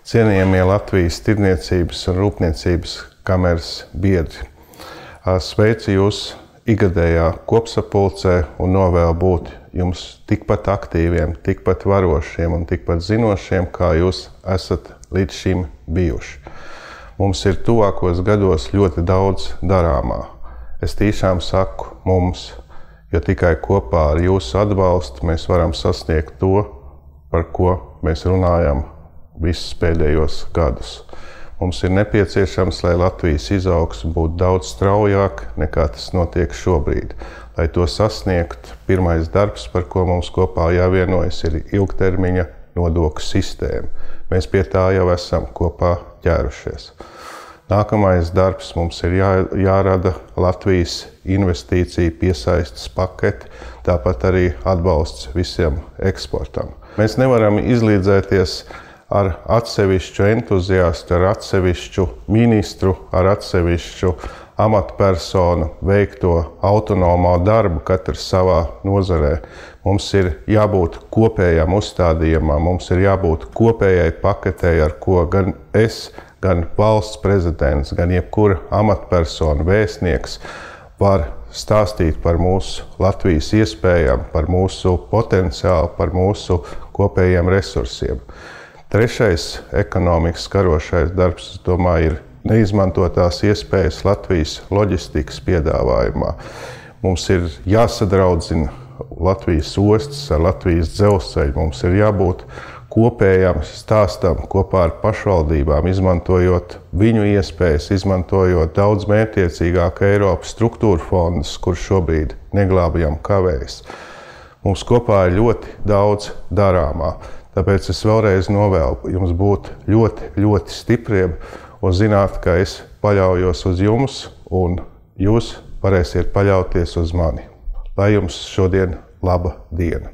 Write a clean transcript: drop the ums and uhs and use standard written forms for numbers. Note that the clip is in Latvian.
Cienījamie Latvijas Tirdzniecības un Rūpniecības kameras biedri. Sveicu jūs ikgadējā kopsapulcē un novēlu būt jums tikpat aktīviem, tikpat varošiem un tikpat zinošiem, kā jūs esat līdz šim bijuši. Mums ir tuvākos gados ļoti daudz darāmā. Es tiešām saku mums, jo tikai kopā ar jūsu atbalstu mēs varam sasniegt to, par ko mēs runājam visus pēdējos gadus. Mums ir nepieciešams, lai Latvijas izaugsme būtu daudz straujāka nekā tas notiek šobrīd. Lai to sasniegt, pirmais darbs, par ko mums kopā jāvienojas, ir ilgtermiņa nodokļu sistēma. Mēs pie tā jau esam kopā ķērušies. Nākamais darbs mums ir jārada Latvijas investīciju piesaistes pakete, tāpat arī atbalsts visiem eksportam. Mēs nevaram izlīdzēties ar atsevišķu entuziastu, ar atsevišķu ministru, ar atsevišķu amatpersonu veikto autonomā darbu, katrs savā nozarē. Mums ir jābūt kopējam uzstādījumam, mums ir jābūt kopējai paketei, ar ko gan es, gan valsts prezidents, gan jebkura amatpersona, vēstnieks var stāstīt par mūsu Latvijas iespējām, par mūsu potenciālu, par mūsu kopējiem resursiem. Trešais ekonomikas karošais darbs, es domāju, ir neizmantotās iespējas Latvijas loģistikas piedāvājumā. Mums ir jāsadraudzina Latvijas ostas ar Latvijas dzelzceļu. Mums ir jābūt kopējam stāstam kopā ar pašvaldībām, izmantojot viņu iespējas, izmantojot daudz mērķtiecīgāk Eiropas struktūra fondus, kur šobrīd neglābjam kavējas. Mums kopā ir ļoti daudz darāmā. Tāpēc es vēlreiz novēlu jums būt ļoti, ļoti stipriem un zināt, ka es paļaujos uz jums un jūs varēsiet paļauties uz mani. Lai jums šodien laba diena!